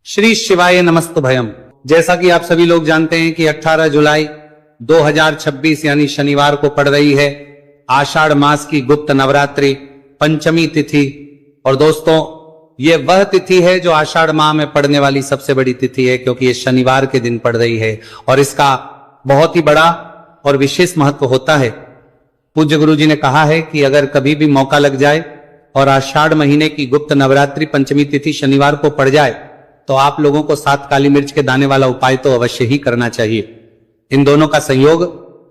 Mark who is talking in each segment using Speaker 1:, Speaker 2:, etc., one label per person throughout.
Speaker 1: श्री शिवाय नमस्तुभयम। जैसा कि आप सभी लोग जानते हैं कि 18 जुलाई 2026 यानी शनिवार को पड़ रही है आषाढ़ मास की गुप्त नवरात्रि पंचमी तिथि। और दोस्तों ये वह तिथि है जो आषाढ़ माह में पड़ने वाली सबसे बड़ी तिथि है, क्योंकि ये शनिवार के दिन पड़ रही है और इसका बहुत ही बड़ा और विशेष महत्व होता है। पूज्य गुरु जी ने कहा है कि अगर कभी भी मौका लग जाए और आषाढ़ महीने की गुप्त नवरात्रि पंचमी तिथि शनिवार को पड़ जाए तो आप लोगों को 7 काली मिर्च के दाने वाला उपाय तो अवश्य ही करना चाहिए। इन दोनों का संयोग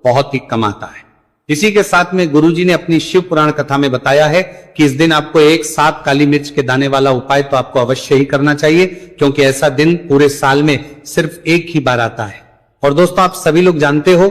Speaker 1: बहुत ही कम आता है। इसी के साथ में गुरुजी ने अपनी शिव पुराण कथा में बताया है कि इस दिन आपको 7 काली मिर्च के दाने वाला उपाय तो आपको अवश्य ही करना चाहिए, क्योंकि ऐसा दिन पूरे साल में सिर्फ एक ही बार आता है। और दोस्तों आप सभी लोग जानते हो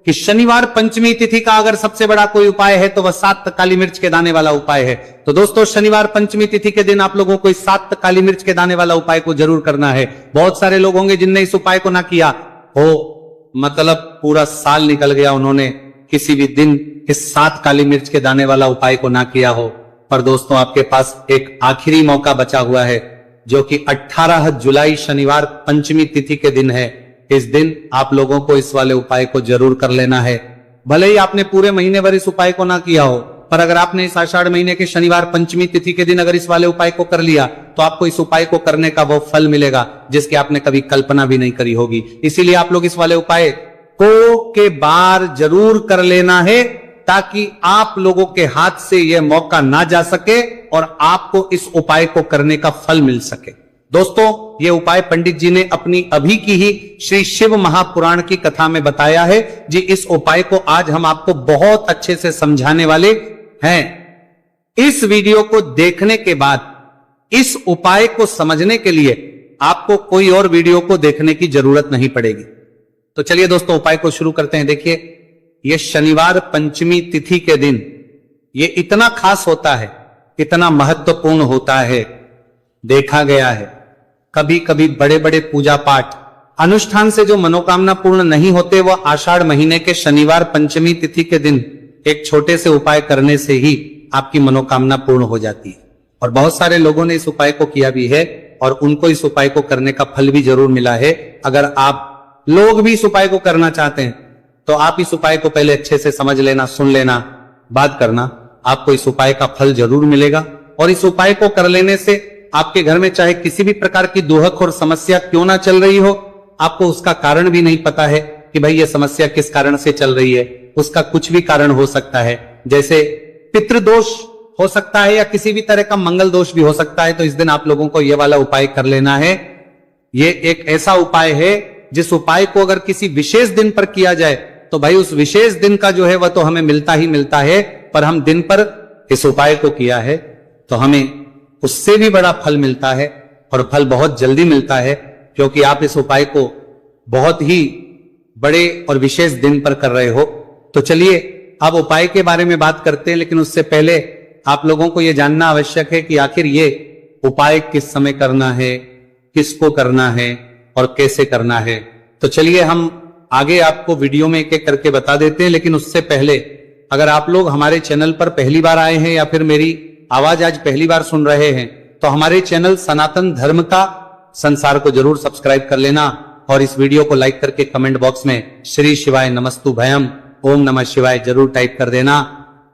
Speaker 1: कि शनिवार पंचमी तिथि का अगर सबसे बड़ा कोई उपाय है तो वह 7 काली मिर्च के दाने वाला उपाय है। तो दोस्तों शनिवार पंचमी तिथि के दिन आप लोगों को इस 7 काली मिर्च के दाने वाला उपाय को जरूर करना है। बहुत सारे लोग होंगे जिनने इस उपाय को ना किया हो, मतलब पूरा साल निकल गया, उन्होंने किसी भी दिन इस 7 काली मिर्च के दाने वाला उपाय को ना किया हो। पर दोस्तों आपके पास एक आखिरी मौका बचा हुआ है, जो कि 18 जुलाई शनिवार पंचमी तिथि के दिन है। इस दिन आप लोगों को इस वाले उपाय को जरूर कर लेना है। भले ही आपने पूरे महीने भर इस उपाय को ना किया हो, पर अगर आपने इस आषाढ़ महीने के शनिवार पंचमी तिथि के दिन अगर इस वाले उपाय को कर लिया तो आपको इस उपाय को करने का वो फल मिलेगा जिसकी आपने कभी कल्पना भी नहीं करी होगी। इसीलिए आप लोग इस वाले उपाय को के बार जरूर कर लेना है, ताकि आप लोगों के हाथ से यह मौका ना जा सके और आपको इस उपाय को करने का फल मिल सके। दोस्तों ये उपाय पंडित जी ने अपनी अभी की ही श्री शिव महापुराण की कथा में बताया है जी। इस उपाय को आज हम आपको बहुत अच्छे से समझाने वाले हैं। इस वीडियो को देखने के बाद इस उपाय को समझने के लिए आपको कोई और वीडियो को देखने की जरूरत नहीं पड़ेगी। तो चलिए दोस्तों उपाय को शुरू करते हैं। देखिए ये शनिवार पंचमी तिथि के दिन ये इतना खास होता है, इतना महत्वपूर्ण होता है, देखा गया है कभी कभी बड़े बड़े पूजा पाठ अनुष्ठान से जो मनोकामना पूर्ण नहीं होते, वह आषाढ़ महीने के शनिवार पंचमी तिथि के दिन एक छोटे से उपाय करने से ही आपकी मनोकामना पूर्ण हो जाती है। और बहुत सारे लोगों ने इस उपाय को किया भी है और उनको इस उपाय को करने का फल भी जरूर मिला है। अगर आप लोग भी इस उपाय को करना चाहते हैं तो आप इस उपाय को पहले अच्छे से समझ लेना, सुन लेना, बात करना, आपको इस उपाय का फल जरूर मिलेगा। और इस उपाय को कर लेने से आपके घर में चाहे किसी भी प्रकार की दुहक और समस्या क्यों ना चल रही हो, आपको उसका कारण भी नहीं पता है कि भाई ये समस्या किस कारण से चल रही है, उसका कुछ भी कारण हो सकता है। जैसे पितृदोष हो सकता है या किसी भी तरह का मंगल दोष भी हो सकता है। तो इस दिन आप लोगों को ये वाला उपाय कर लेना है। ये एक ऐसा उपाय है जिस उपाय को अगर किसी विशेष दिन पर किया जाए तो भाई उस विशेष दिन का जो है वह तो हमें मिलता ही मिलता है, पर हम दिन पर इस उपाय को किया है तो हमें उससे भी बड़ा फल मिलता है और फल बहुत जल्दी मिलता है, क्योंकि आप इस उपाय को बहुत ही बड़े और विशेष दिन पर कर रहे हो। तो चलिए अब उपाय के बारे में बात करते हैं, लेकिन उससे पहले आप लोगों को यह जानना आवश्यक है कि आखिर ये उपाय किस समय करना है, किसको करना है और कैसे करना है। तो चलिए हम आगे आपको वीडियो में एक एक करके बता देते हैं। लेकिन उससे पहले अगर आप लोग हमारे चैनल पर पहली बार आए हैं या फिर मेरी आवाज आज पहली बार सुन रहे हैं तो हमारे चैनल सनातन धर्म का संसार को जरूर सब्सक्राइब कर लेना और इस वीडियो को लाइक करके कमेंट बॉक्स में श्री शिवाय नमस्तुभयम ओम नमः शिवाय जरूर टाइप कर देना।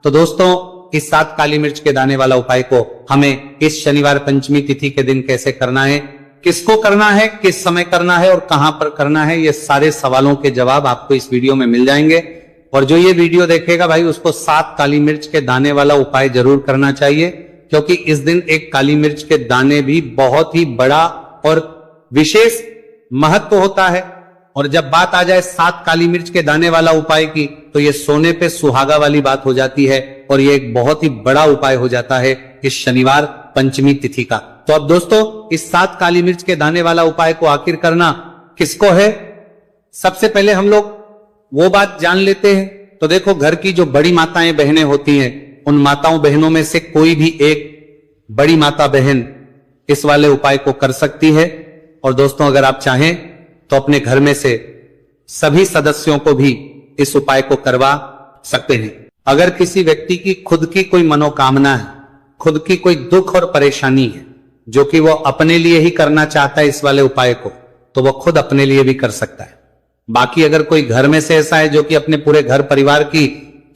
Speaker 1: तो दोस्तों इस 7 काली मिर्च के दाने वाला उपाय को हमें इस शनिवार पंचमी तिथि के दिन कैसे करना है, किसको करना है, किस समय करना है और कहां पर करना है, ये सारे सवालों के जवाब आपको इस वीडियो में मिल जाएंगे। और जो ये वीडियो देखेगा भाई उसको 7 काली मिर्च के दाने वाला उपाय जरूर करना चाहिए, क्योंकि इस दिन एक काली मिर्च के दाने भी बहुत ही बड़ा और विशेष महत्व होता है। और जब बात आ जाए 7 काली मिर्च के दाने वाला उपाय की तो ये सोने पे सुहागा वाली बात हो जाती है और ये एक बहुत ही बड़ा उपाय हो जाता है इस शनिवार पंचमी तिथि का। तो अब दोस्तों इस 7 काली मिर्च के दाने वाला उपाय को आखिर करना किसको है, सबसे पहले हम लोग वो बात जान लेते हैं। तो देखो घर की जो बड़ी माताएं बहनें होती हैं, उन माताओं बहनों में से कोई भी एक बड़ी माता बहन इस वाले उपाय को कर सकती है। और दोस्तों अगर आप चाहें तो अपने घर में से सभी सदस्यों को भी इस उपाय को करवा सकते हैं। अगर किसी व्यक्ति की खुद की कोई मनोकामना है, खुद की कोई दुख और परेशानी है, जो कि वो अपने लिए ही करना चाहता है इस वाले उपाय को, तो वो खुद अपने लिए भी कर सकता है। बाकी अगर कोई घर में से ऐसा है जो कि अपने पूरे घर परिवार की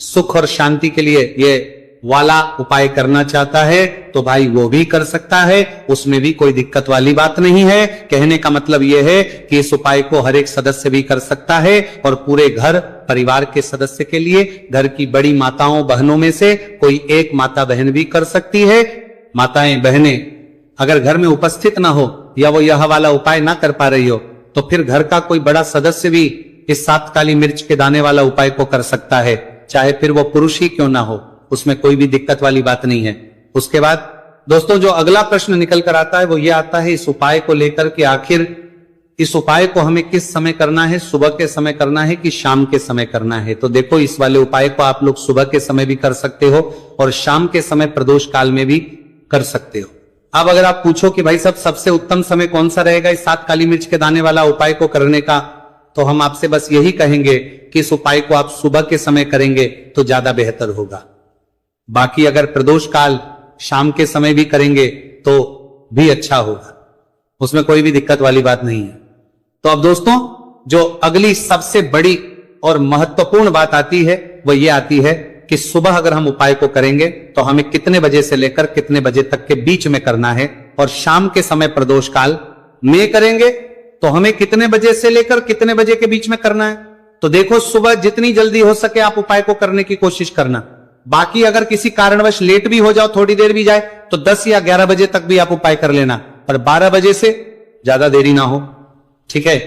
Speaker 1: सुख और शांति के लिए ये वाला उपाय करना चाहता है, तो भाई वो भी कर सकता है, उसमें भी कोई दिक्कत वाली बात नहीं है। कहने का मतलब यह है कि इस उपाय को हर एक सदस्य भी कर सकता है और पूरे घर परिवार के सदस्य के लिए घर की बड़ी माताओं बहनों में से कोई एक माता बहन भी कर सकती है। माताएं बहनें अगर घर में उपस्थित ना हो या वो यह वाला उपाय ना कर पा रही हो, तो फिर घर का कोई बड़ा सदस्य भी इस 7 काली मिर्च के दाने वाला उपाय को कर सकता है, चाहे फिर वो पुरुष ही क्यों ना हो, उसमें कोई भी दिक्कत वाली बात नहीं है। उसके बाद दोस्तों जो अगला प्रश्न निकल कर आता है वो ये आता है इस उपाय को लेकर कि आखिर इस उपाय को हमें किस समय करना है, सुबह के समय करना है कि शाम के समय करना है। तो देखो, इस वाले उपाय को आप लोग सुबह के समय भी कर सकते हो और शाम के समय प्रदोष काल में भी कर सकते हो। अब अगर आप पूछो कि भाई सबसे उत्तम समय कौन सा रहेगा इस 7 काली मिर्च के दाने वाला उपाय को करने का, तो हम आपसे बस यही कहेंगे कि इस उपाय को आप सुबह के समय करेंगे तो ज्यादा बेहतर होगा। बाकी अगर प्रदोष काल शाम के समय भी करेंगे तो भी अच्छा होगा, उसमें कोई भी दिक्कत वाली बात नहीं है। तो अब दोस्तों जो अगली सबसे बड़ी और महत्वपूर्ण बात आती है वो ये आती है कि सुबह अगर हम उपाय को करेंगे तो हमें कितने बजे से लेकर कितने बजे तक के बीच में करना है, और शाम के समय प्रदोष काल में करेंगे तो हमें कितने बजे से लेकर कितने बजे के बीच में करना है। तो देखो, सुबह जितनी जल्दी हो सके आप उपाय को करने की कोशिश करना। बाकी अगर किसी कारणवश लेट भी हो जाओ, थोड़ी देर भी जाए, तो 10 या 11 बजे तक भी आप उपाय कर लेना, पर 12 बजे से ज्यादा देरी ना हो, ठीक है,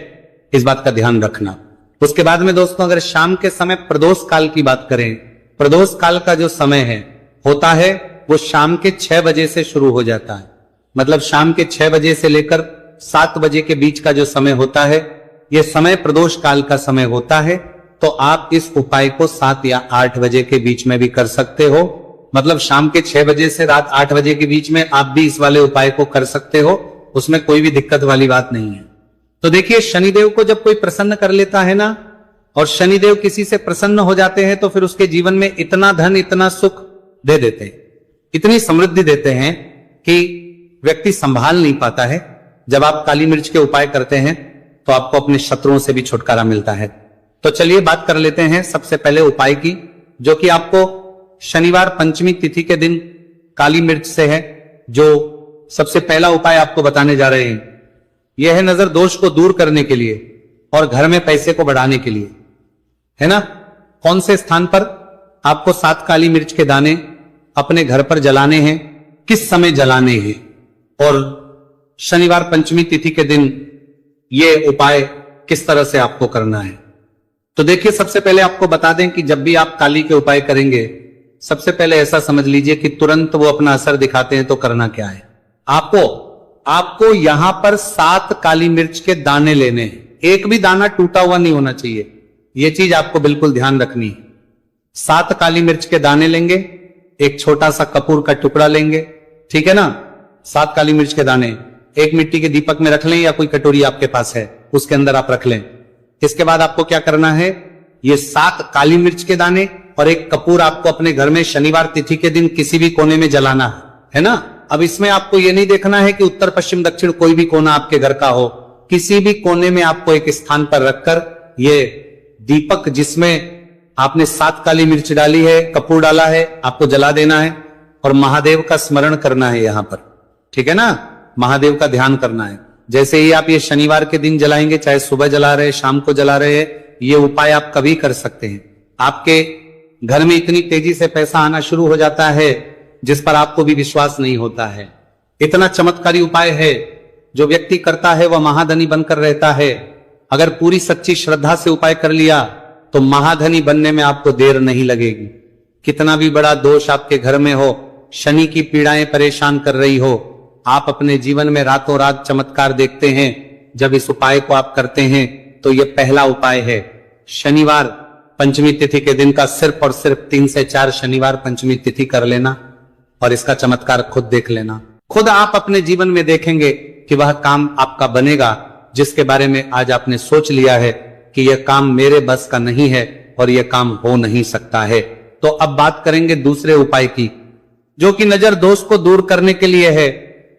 Speaker 1: इस बात का ध्यान रखना। उसके बाद में दोस्तों अगर शाम के समय प्रदोष काल की बात करें, प्रदोष काल का जो समय है होता है वो शाम के 6 बजे से शुरू हो जाता है। मतलब शाम के 6 बजे से लेकर 7 बजे के बीच का जो समय होता है, यह समय प्रदोष काल का समय होता है। तो आप इस उपाय को 7 या 8 बजे के बीच में भी कर सकते हो। मतलब शाम के 6 बजे से रात 8 बजे के बीच में आप भी इस वाले उपाय को कर सकते हो, उसमें कोई भी दिक्कत वाली बात नहीं है। तो देखिए, शनिदेव को जब कोई प्रसन्न कर लेता है ना, और शनिदेव किसी से प्रसन्न हो जाते हैं, तो फिर उसके जीवन में इतना धन इतना सुख दे देते हैं, इतनी समृद्धि देते हैं कि व्यक्ति संभाल नहीं पाता है। जब आप काली मिर्च के उपाय करते हैं तो आपको अपने शत्रुओं से भी छुटकारा मिलता है। तो चलिए बात कर लेते हैं सबसे पहले उपाय की, जो कि आपको शनिवार पंचमी तिथि के दिन काली मिर्च से है। जो सबसे पहला उपाय आपको बताने जा रहे हैं यह है नजर दोष को दूर करने के लिए और घर में पैसे को बढ़ाने के लिए, है ना। कौन से स्थान पर आपको 7 काली मिर्च के दाने अपने घर पर जलाने हैं, किस समय जलाने हैं, और शनिवार पंचमी तिथि के दिन यह उपाय किस तरह से आपको करना है। तो देखिए, सबसे पहले आपको बता दें कि जब भी आप काली के उपाय करेंगे, सबसे पहले ऐसा समझ लीजिए कि तुरंत वो अपना असर दिखाते हैं। तो करना क्या है, आपको यहां पर 7 काली मिर्च के दाने लेने हैं। एक भी दाना टूटा हुआ नहीं होना चाहिए, यह चीज आपको बिल्कुल ध्यान रखनी है। 7 काली मिर्च के दाने लेंगे, एक छोटा सा कपूर का टुकड़ा लेंगे, ठीक है ना। 7 काली मिर्च के दाने एक मिट्टी के दीपक में रख लें या कोई कटोरी आपके पास है उसके अंदर आप रख लें। इसके बाद आपको क्या करना है, ये 7 काली मिर्च के दाने और एक कपूर आपको अपने घर में शनिवार तिथि के दिन किसी भी कोने में जलाना है ना। अब इसमें आपको ये नहीं देखना है कि उत्तर पश्चिम दक्षिण कोई भी कोना आपके घर का हो, किसी भी कोने में आपको एक स्थान पर रखकर ये दीपक जिसमें आपने 7 काली मिर्च डाली है, कपूर डाला है, आपको जला देना है और महादेव का स्मरण करना है यहां पर, ठीक है ना। महादेव का ध्यान करना है। जैसे ही आप ये शनिवार के दिन जलाएंगे, चाहे सुबह जला रहे, शाम को जला रहे, ये उपाय आप कभी कर सकते हैं। आपके घर में इतनी तेजी से पैसा आना शुरू हो जाता है जिस पर आपको भी विश्वास नहीं होता है। इतना चमत्कारी उपाय है, जो व्यक्ति करता है वह महाधनी बनकर रहता है। अगर पूरी सच्ची श्रद्धा से उपाय कर लिया तो महाधनी बनने में आपको देर नहीं लगेगी। कितना भी बड़ा दोष आपके घर में हो, शनि की पीड़ाएं परेशान कर रही हो, आप अपने जीवन में रातों रात चमत्कार देखते हैं जब इस उपाय को आप करते हैं। तो यह पहला उपाय है, शनिवार पंचमी तिथि के दिन का सिर्फ और सिर्फ 3 से 4 शनिवार पंचमी तिथि कर लेना और इसका चमत्कार खुद देख लेना। खुद आप अपने जीवन में देखेंगे कि वह काम आपका बनेगा जिसके बारे में आज आपने सोच लिया है कि यह काम मेरे बस का नहीं है और यह काम हो नहीं सकता है। तो अब बात करेंगे दूसरे उपाय की, जो कि नजर दोष को दूर करने के लिए है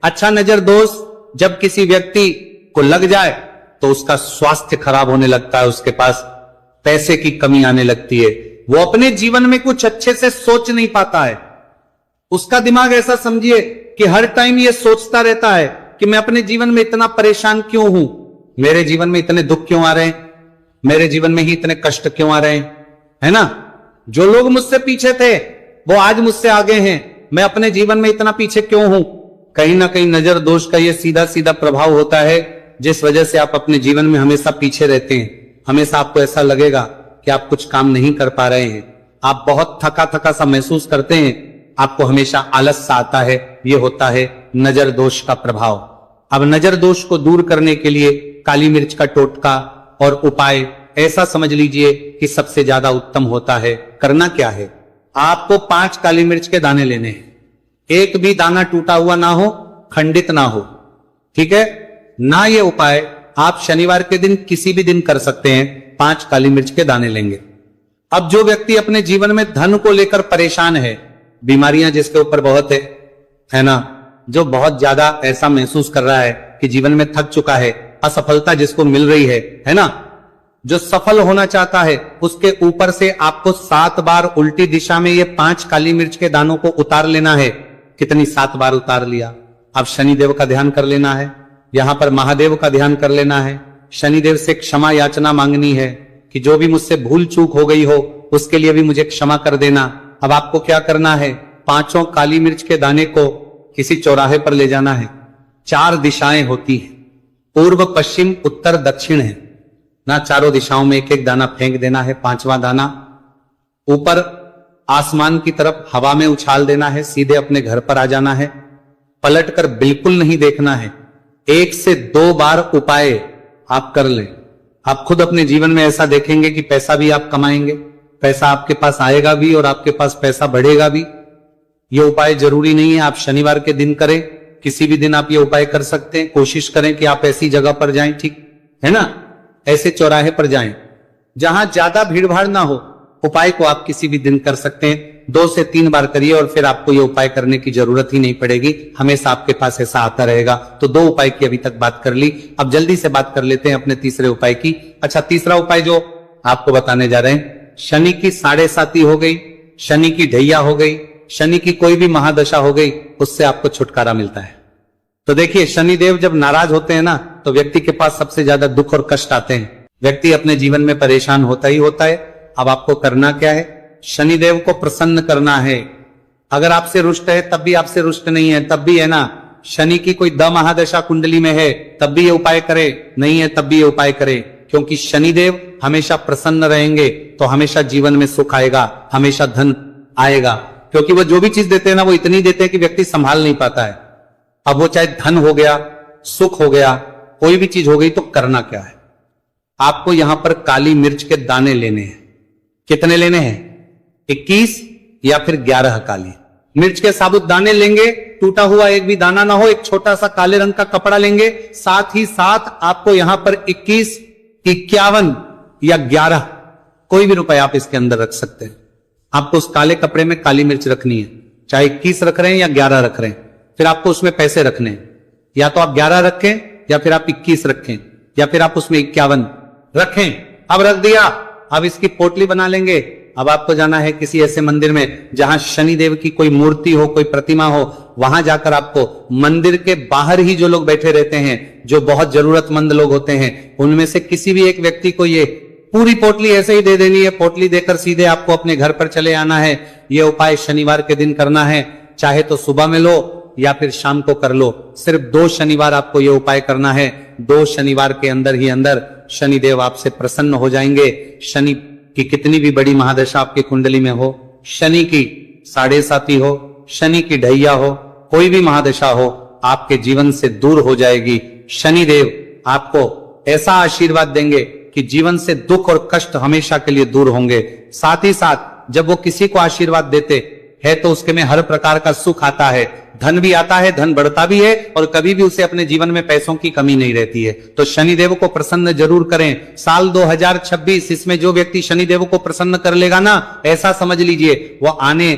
Speaker 1: अच्छा नजर दोष जब किसी व्यक्ति को लग जाए तो उसका स्वास्थ्य खराब होने लगता है, उसके पास पैसे की कमी आने लगती है, वो अपने जीवन में कुछ अच्छे से सोच नहीं पाता है। उसका दिमाग ऐसा समझिए कि हर टाइम ये सोचता रहता है कि मैं अपने जीवन में इतना परेशान क्यों हूं, मेरे जीवन में इतने दुख क्यों आ रहे हैं, मेरे जीवन में ही इतने कष्ट क्यों आ रहे हैं, है ना। जो लोग मुझसे पीछे थे वो आज मुझसे आगे हैं, मैं अपने जीवन में इतना पीछे क्यों हूं। कहीं ना कहीं नजर दोष का ये सीधा सीधा प्रभाव होता है, जिस वजह से आप अपने जीवन में हमेशा पीछे रहते हैं। हमेशा आपको ऐसा लगेगा कि आप कुछ काम नहीं कर पा रहे हैं, आप बहुत थका थका सा महसूस करते हैं, आपको हमेशा आलस सा आता है। यह होता है नजर दोष का प्रभाव। अब नजर दोष को दूर करने के लिए काली मिर्च का टोटका और उपाय ऐसा समझ लीजिए कि सबसे ज्यादा उत्तम होता है। करना क्या है, आपको 5 काली मिर्च के दाने लेने हैं, एक भी दाना टूटा हुआ ना हो, खंडित ना हो, ठीक है ना। ये उपाय आप शनिवार के दिन किसी भी दिन कर सकते हैं। 5 काली मिर्च के दाने लेंगे। अब जो व्यक्ति अपने जीवन में धन को लेकर परेशान है, बीमारियां जिसके ऊपर बहुत है ना, जो बहुत ज्यादा ऐसा महसूस कर रहा है कि जीवन में थक चुका है, असफलता जिसको मिल रही है ना, जो सफल होना चाहता है, उसके ऊपर से आपको 7 बार उल्टी दिशा में ये 5 काली मिर्च के दानों को उतार लेना है। कितनी 7 बार उतार लिया। अब शनिदेव का ध्यान कर लेना है, यहां पर महादेव का ध्यान कर लेना है, शनिदेव से क्षमा याचना मांगनी है कि जो भी मुझसे भूल चूक हो गई हो उसके लिए भी मुझे क्षमा कर देना। अब आपको क्या करना है, 5 काली मिर्च के दाने को किसी चौराहे पर ले जाना है। 4 दिशाएं होती हैं, पूर्व पश्चिम उत्तर दक्षिण है ना, चारों दिशाओं में एक एक दाना फेंक देना है। 5वां दाना ऊपर आसमान की तरफ हवा में उछाल देना है, सीधे अपने घर पर आ जाना है, पलटकर बिल्कुल नहीं देखना है। 1 से 2 बार उपाय आप कर लें, आप खुद अपने जीवन में ऐसा देखेंगे कि पैसा भी आप कमाएंगे, पैसा आपके पास आएगा भी और आपके पास पैसा बढ़ेगा भी। ये उपाय जरूरी नहीं है आप शनिवार के दिन करें, किसी भी दिन आप ये उपाय कर सकते हैं। कोशिश करें कि आप ऐसी जगह पर जाएं, ठीक है ना, ऐसे चौराहे पर जाएं जहां ज्यादा भीड़ भाड़ ना हो। उपाय को आप किसी भी दिन कर सकते हैं, 2 से 3 बार करिए और फिर आपको ये उपाय करने की जरूरत ही नहीं पड़ेगी, हमेशा आपके पास ऐसा आता रहेगा। तो 2 उपाय की अभी तक बात कर ली, अब जल्दी से बात कर लेते हैं अपने तीसरे उपाय की। अच्छा, तीसरा उपाय जो आपको बताने जा रहे हैं, शनि की 7.5 हो गई, शनि की ढैया हो गई, शनि की कोई भी महादशा हो गई, उससे आपको छुटकारा मिलता है। तो देखिए, शनिदेव जब नाराज होते हैं ना, तो व्यक्ति के पास सबसे ज्यादा दुख और कष्ट आते हैं, व्यक्ति अपने जीवन में परेशान होता ही होता है। अब आपको करना क्या है, शनिदेव को प्रसन्न करना है। अगर आपसे रुष्ट है तब भी, आपसे रुष्ट नहीं है तब भी, है ना, शनि की कोई द महादशा कुंडली में है तब भी ये उपाय करे, नहीं है तब भी ये उपाय करे, क्योंकि शनिदेव हमेशा प्रसन्न रहेंगे तो हमेशा जीवन में सुख आएगा, हमेशा धन आएगा, क्योंकि वो जो भी चीज देते हैं ना, वो इतनी देते हैं कि व्यक्ति संभाल नहीं पाता है। अब वो चाहे धन हो गया, सुख हो गया, कोई भी चीज हो गई, तो करना क्या है, आपको यहां पर काली मिर्च के दाने लेने हैं। कितने लेने हैं, 21 या फिर 11 काली मिर्च के साबुत दाने लेंगे, टूटा हुआ एक भी दाना ना हो। एक छोटा सा काले रंग का कपड़ा लेंगे, साथ ही साथ आपको यहां पर 21, 51 या 11 कोई भी रुपए आप इसके अंदर रख सकते हैं। आपको उस काले कपड़े में काली मिर्च रखनी है, चाहे 21 रख रहे हैं या 11 रख रहे हैं, फिर आपको उसमें पैसे रखने हैं। या तो आप 11 रखें या फिर आप 21 रखें या फिर आप उसमें 51 रखें। अब रख दिया, अब इसकी पोटली बना लेंगे। अब आपको जाना है किसी ऐसे मंदिर में जहां शनिदेव की कोई मूर्ति हो, कोई प्रतिमा हो, वहां जाकर आपको मंदिर के बाहर ही जो लोग बैठे रहते हैं, जो बहुत जरूरतमंद लोग होते हैं, उनमें से किसी भी एक व्यक्ति को ये पूरी पोटली ऐसे ही दे देनी है। पोटली देकर सीधे आपको अपने घर पर चले आना है। यह उपाय शनिवार के दिन करना है, चाहे तो सुबह में लो या फिर शाम को कर लो। सिर्फ 2 शनिवार आपको यह उपाय करना है। 2 शनिवार के अंदर ही अंदर शनिदेव आपसे प्रसन्न हो जाएंगे। शनि की कितनी भी बड़ी महादशा आपकी कुंडली में हो, शनि की 7.5 हो, शनि की ढैया हो, कोई भी महादशा हो, आपके जीवन से दूर हो जाएगी। शनिदेव आपको ऐसा आशीर्वाद देंगे कि जीवन से दुख और कष्ट हमेशा के लिए दूर होंगे। साथ ही साथ जब वो किसी को आशीर्वाद देते है तो उसके में हर प्रकार का सुख आता है, धन भी आता है, धन बढ़ता भी है और कभी भी उसे अपने जीवन में पैसों की कमी नहीं रहती है। तो शनिदेव को प्रसन्न जरूर करें। साल 2026, इसमें जो व्यक्ति शनिदेव को प्रसन्न कर लेगा ना, ऐसा समझ लीजिए वो आने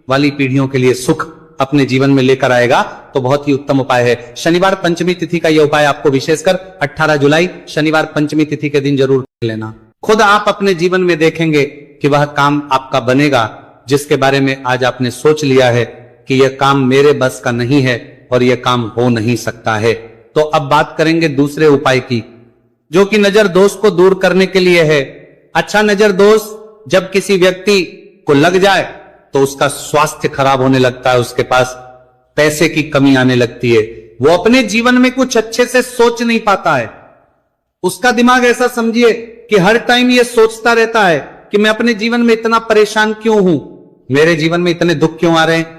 Speaker 1: वाली पीढ़ियों के लिए सुख अपने जीवन में लेकर आएगा तो बहुत ही उत्तम उपाय है। शनिवार पंचमी तिथि का यह उपाय आपको विशेषकर 18 जुलाई शनिवार पंचमी तिथि के दिन जरूर कर लेना। खुद आप अपने जीवन में देखेंगे कि वह काम आपका बनेगा जिसके बारे में आज आपने सोच लिया है कि यह काम मेरे बस का नहीं है और यह काम हो नहीं सकता है। तो अब बात करेंगे दूसरे उपाय की, जो कि नजर दोष को दूर करने के लिए है। अच्छा, नजर दोष जब किसी व्यक्ति को लग जाए तो उसका स्वास्थ्य खराब होने लगता है, उसके पास पैसे की कमी आने लगती है, वो अपने जीवन में कुछ अच्छे से सोच नहीं पाता है। उसका दिमाग ऐसा समझिए कि हर टाइम ये सोचता रहता है कि मैं अपने जीवन में इतना परेशान क्यों हूं, मेरे जीवन में इतने दुख क्यों आ रहे हैं,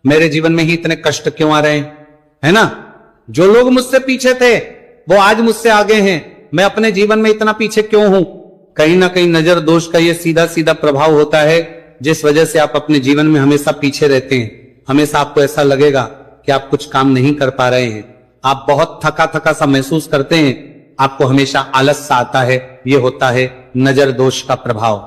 Speaker 1: मेरे जीवन में ही इतने कष्ट क्यों आ रहे हैं, है ना। जो लोग मुझसे पीछे थे वो आज मुझसे आगे हैं, मैं अपने जीवन में इतना पीछे क्यों हूं। कहीं ना कहीं नजर दोष का ये सीधा सीधा प्रभाव होता है, जिस वजह से आप अपने जीवन में हमेशा पीछे रहते हैं। हमेशा आपको ऐसा लगेगा कि आप कुछ काम नहीं कर पा रहे हैं, आप बहुत थका थका सा महसूस करते हैं, आपको हमेशा आलस सा आता है। यह होता है नजर दोष का प्रभाव।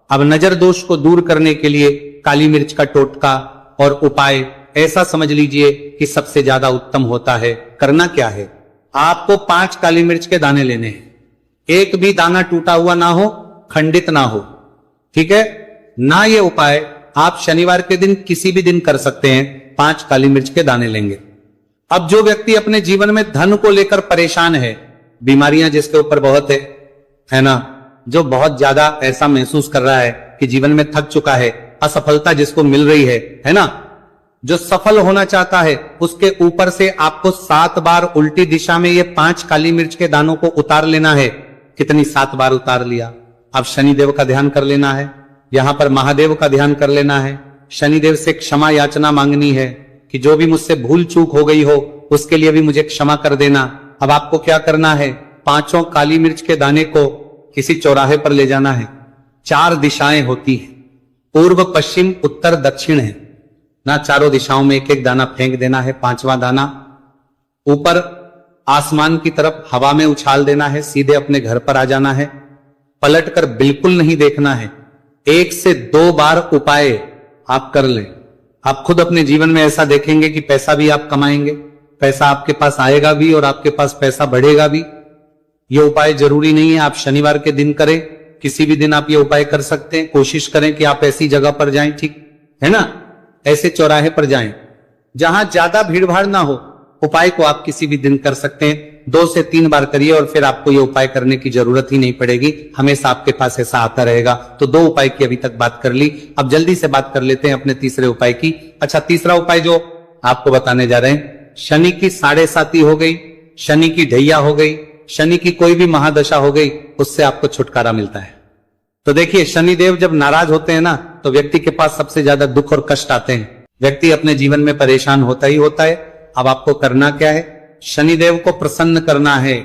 Speaker 1: अब नजर दोष को दूर करने के लिए काली मिर्च का टोटका और उपाय ऐसा समझ लीजिए कि सबसे ज्यादा उत्तम होता है। करना क्या है, आपको 5 काली मिर्च के दाने लेने हैं, एक भी दाना टूटा हुआ ना हो, खंडित ना हो, ठीक है ना। ये उपाय आप शनिवार के दिन किसी भी दिन कर सकते हैं। 5 काली मिर्च के दाने लेंगे। अब जो व्यक्ति अपने जीवन में धन को लेकर परेशान है, बीमारियां जिसके ऊपर बहुत है ना, जो बहुत ज्यादा ऐसा महसूस कर रहा है कि जीवन में थक चुका है, असफलता जिसको मिल रही है ना, जो सफल होना चाहता है, उसके ऊपर से आपको 7 बार उल्टी दिशा में ये 5 काली मिर्च के दानों को उतार लेना है। कितनी 7 बार उतार लिया। अब शनिदेव का ध्यान कर लेना है, यहां पर महादेव का ध्यान कर लेना है, शनिदेव से क्षमा याचना मांगनी है कि जो भी मुझसे भूल चूक हो गई हो उसके लिए भी मुझे क्षमा कर देना। अब आपको क्या करना है, 5 काली मिर्च के दाने को किसी चौराहे पर ले जाना है। 4 दिशाएं होती हैं, पूर्व पश्चिम उत्तर दक्षिण है ना, चारों दिशाओं में एक एक दाना फेंक देना है। 5वां दाना ऊपर आसमान की तरफ हवा में उछाल देना है, सीधे अपने घर पर आ जाना है, पलटकर बिल्कुल नहीं देखना है। 1 से 2 बार उपाय आप कर लें, आप खुद अपने जीवन में ऐसा देखेंगे कि पैसा भी आप कमाएंगे, पैसा आपके पास आएगा भी और आपके पास पैसा बढ़ेगा भी। ये उपाय जरूरी नहीं है आप शनिवार के दिन करें, किसी भी दिन आप ये उपाय कर सकते हैं। कोशिश करें कि आप ऐसी जगह पर जाएं, ठीक है ना, ऐसे चौराहे पर जाएं जहां ज्यादा भीड़ भाड़ ना हो। उपाय को आप किसी भी दिन कर सकते हैं, 2 से 3 बार करिए और फिर आपको ये उपाय करने की जरूरत ही नहीं पड़ेगी, हमेशा आपके पास ऐसा आता रहेगा। तो 2 उपाय की अभी तक बात कर ली, अब जल्दी से बात कर लेते हैं अपने तीसरे उपाय की। अच्छा, तीसरा उपाय जो आपको बताने जा रहे हैं, शनि की 7.5 हो गई, शनि की ढैया हो गई, शनि की कोई भी महादशा हो गई, उससे आपको छुटकारा मिलता है। तो देखिए, शनिदेव जब नाराज होते हैं ना तो व्यक्ति के पास सबसे ज्यादा दुख और कष्ट आते हैं, व्यक्ति अपने जीवन में परेशान होता ही होता है। अब आपको करना क्या है, शनिदेव को प्रसन्न करना है।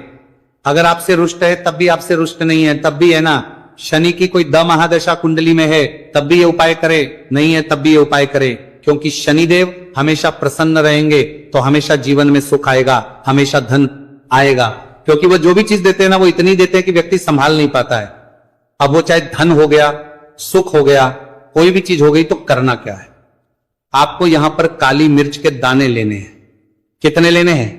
Speaker 1: अगर आपसे रुष्ट है तब भी, आपसे रुष्ट नहीं है तब भी, है ना, शनि की कोई द महादशा कुंडली में है तब भी ये उपाय करे, नहीं है तब भी ये उपाय करे, क्योंकि शनिदेव हमेशा प्रसन्न रहेंगे तो हमेशा जीवन में सुख आएगा, हमेशा धन आएगा। क्योंकि वो जो भी चीज देते हैं ना, वो इतनी देते हैं कि व्यक्ति संभाल नहीं पाता है। अब वो चाहे धन हो गया, सुख हो गया, कोई भी चीज हो गई, तो करना क्या है, आपको यहां पर काली मिर्च के दाने लेने हैं। कितने लेने हैं,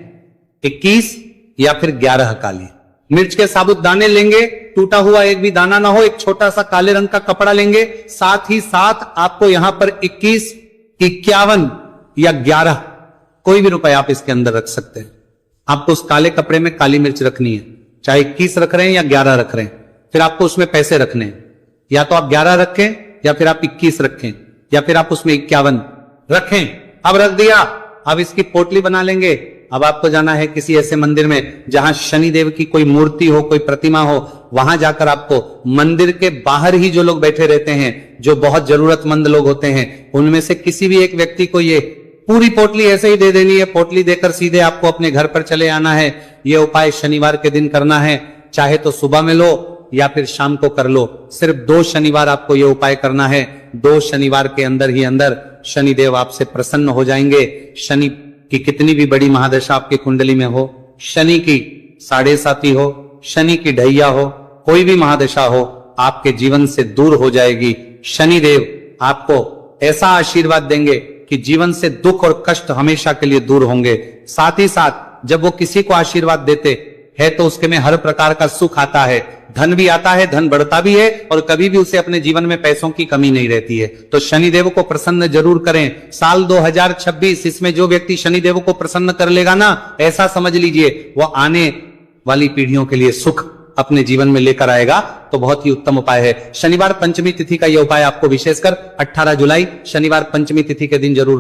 Speaker 1: 21 या फिर 11 काली मिर्च के साबुत दाने लेंगे, टूटा हुआ एक भी दाना ना हो। एक छोटा सा काले रंग का कपड़ा लेंगे, साथ ही साथ आपको यहां पर 21, 51 या 11 कोई भी रुपए आप इसके अंदर रख सकते हैं। आपको उस काले कपड़े में काली मिर्च रखनी है, चाहे 21 रख रहे हैं या 11 रख रहे हैं। फिर आपको उसमें पैसे रखने हैं, या तो आप 11 रखें या फिर आप 21 रखें या फिर आप उसमें 51 रखें। अब रख दिया, अब इसकी पोटली बना लेंगे। अब आपको जाना है किसी ऐसे मंदिर में जहां शनिदेव की कोई मूर्ति हो, कोई प्रतिमा हो, वहां जाकर आपको मंदिर के बाहर ही जो लोग बैठे रहते हैं, जो बहुत जरूरतमंद लोग होते हैं, उनमें से किसी भी एक व्यक्ति को ये पूरी पोटली ऐसे ही दे देनी है। पोटली देकर सीधे आपको अपने घर पर चले आना है। ये उपाय शनिवार के दिन करना है, चाहे तो सुबह में लो या फिर शाम को कर लो। सिर्फ 2 शनिवार आपको ये उपाय करना है। 2 शनिवार के अंदर ही अंदर शनिदेव आपसे प्रसन्न हो जाएंगे। शनि की कितनी भी बड़ी महादशा आपकी कुंडली में हो, शनि की 7.5 हो, शनि की ढैया हो, कोई भी महादशा हो, आपके जीवन से दूर हो जाएगी। शनिदेव आपको ऐसा आशीर्वाद देंगे कि जीवन से दुख और कष्ट हमेशा के लिए दूर होंगे। साथ ही साथ जब वो किसी को आशीर्वाद देते है तो उसके में हर प्रकार का सुख आता है, धन भी आता है, धन बढ़ता भी है और कभी भी उसे अपने जीवन में पैसों की कमी नहीं रहती है। तो शनिदेव को प्रसन्न जरूर करें। साल 2026 इसमें जो व्यक्ति शनिदेव को प्रसन्न कर लेगा ना, ऐसा समझ लीजिए वो आने वाली पीढ़ियों के लिए सुख अपने जीवन में लेकर आएगा। तो बहुत ही उत्तम उपाय है। शनिवार पंचमी तिथि का यह उपाय आपको विशेषकर 18 जुलाई शनिवार पंचमी तिथि के दिन जरूर